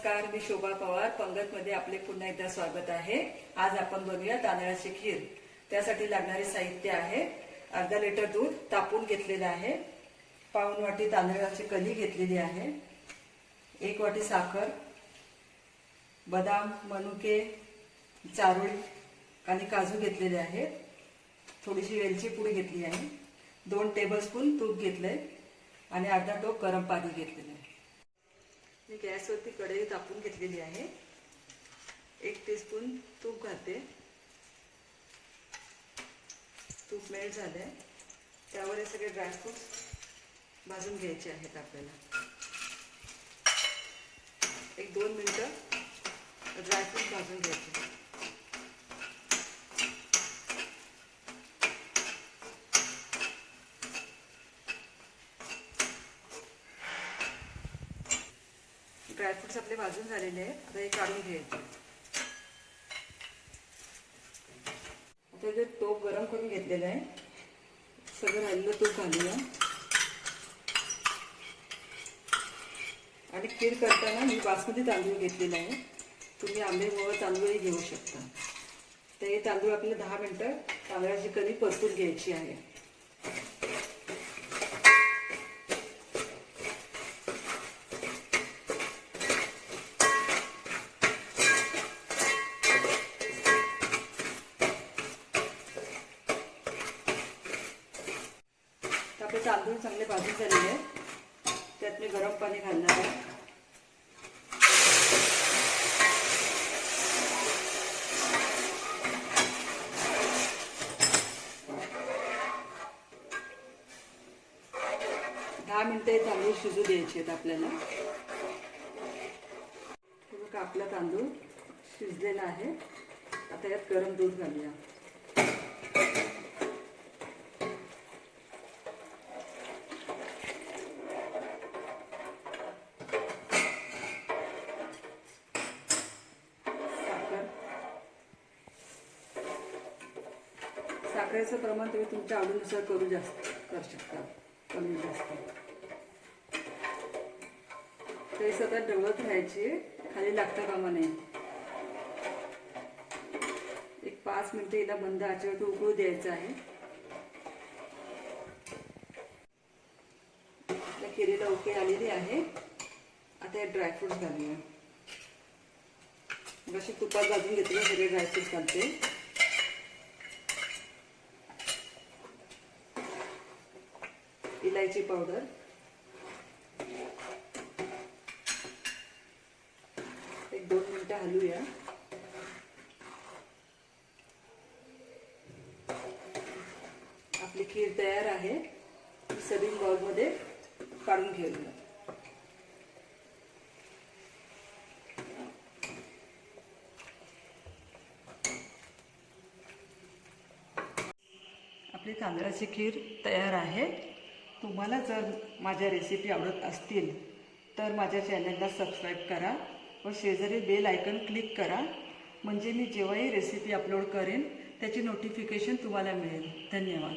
नमस्कार, मी शोभा पवार. पंगतमध्ये आपले पुन्हा एकदा स्वागत आहे. आज आपण बनवूया तांदळाची खीर. त्यासाठी लागणारे साहित्य आहे: अर्धा लिटर दूध तापून घेतलेले आहे, पाऊण वाटी तांदळाची कणी घेतलेली आहे, 1 वाटी साखर, बदाम, मनुके, चारोळी आणि काजू घेतलेले आहे, थोडीशी वेलची पूड घेतली आहे, 2 टेबलस्पून तूप घेतले आणि अर्धा टोप गरम पाणी घेतलेले आहे. मी गॅसवरती कढई तापून घेतलेली आहे. 1 टीस्पून तूप घालते. तूप मेल्ट झाले, त्यावर हे सगळे ड्रायफ्रूट्स भाजून घ्यायचे आहेत. आपल्याला 1-2 मिनिटं ड्रायफ्रूट भाजून घ्यायचे. ड्रायफ्रूट्स आपले भाजून झालेले आहेत. आता हे काढून घ्यायचे. आता जे तूप गरम करून घेतलेलं आहे, सगळं राहिलेलं तूप घालूया. आणि खीर करताना मी बासमती तांदूळ घेतलेला आहे. तुम्ही आंबेमोहर तांदूळही घेऊ शकता. तर हे तांदूळ आपल्याला 10 मिनिटं तांदळाची कणी परतून घ्यायची आहे. आपले तांदूळ चांगले भाजून झालेले आहेत. त्यात मी गरम पाणी घालणार आहे. दहा मिनिटे तांदूळ शिजू द्यायचे आहेत आपल्याला. बघा, आपला तांदूळ शिजलेला आहे. आता यात गरम दूध घालूया. साखरेचं प्रमाण तुम्ही तुमच्या आवडीनुसार करू शकता, कमी जास्त. ते सतत ढवळत राहायची, खाली लागता कामा नये. 5 मिनिटं हिला मंद आचेवर उकळू द्यायचं आहे. आपल्या खिरीला उकळी आलेली आहे. आता हे ड्रायफ्रूट्स घालूया. अशी तुपात भाजून घेतले सगळे ड्रायफ्रूट्स घालते. इलायची पावडर, एक 2 मिनिटं हलवूया. आपली खीर तयार आहे. सर्विंग बाउलमध्ये काढून घेऊया. आपली तांदळाची खीर तयार आहे. तुम्हाला जर माझ्या रेसिपी आवडत असतील तर माझ्या चॅनलला सबस्क्राईब करा व शेजारी बेल आयकॉन क्लिक करा. म्हणजे मी जेव्हाही रेसिपी अपलोड करेन त्याची नोटिफिकेशन तुम्हाला मिळेल. धन्यवाद.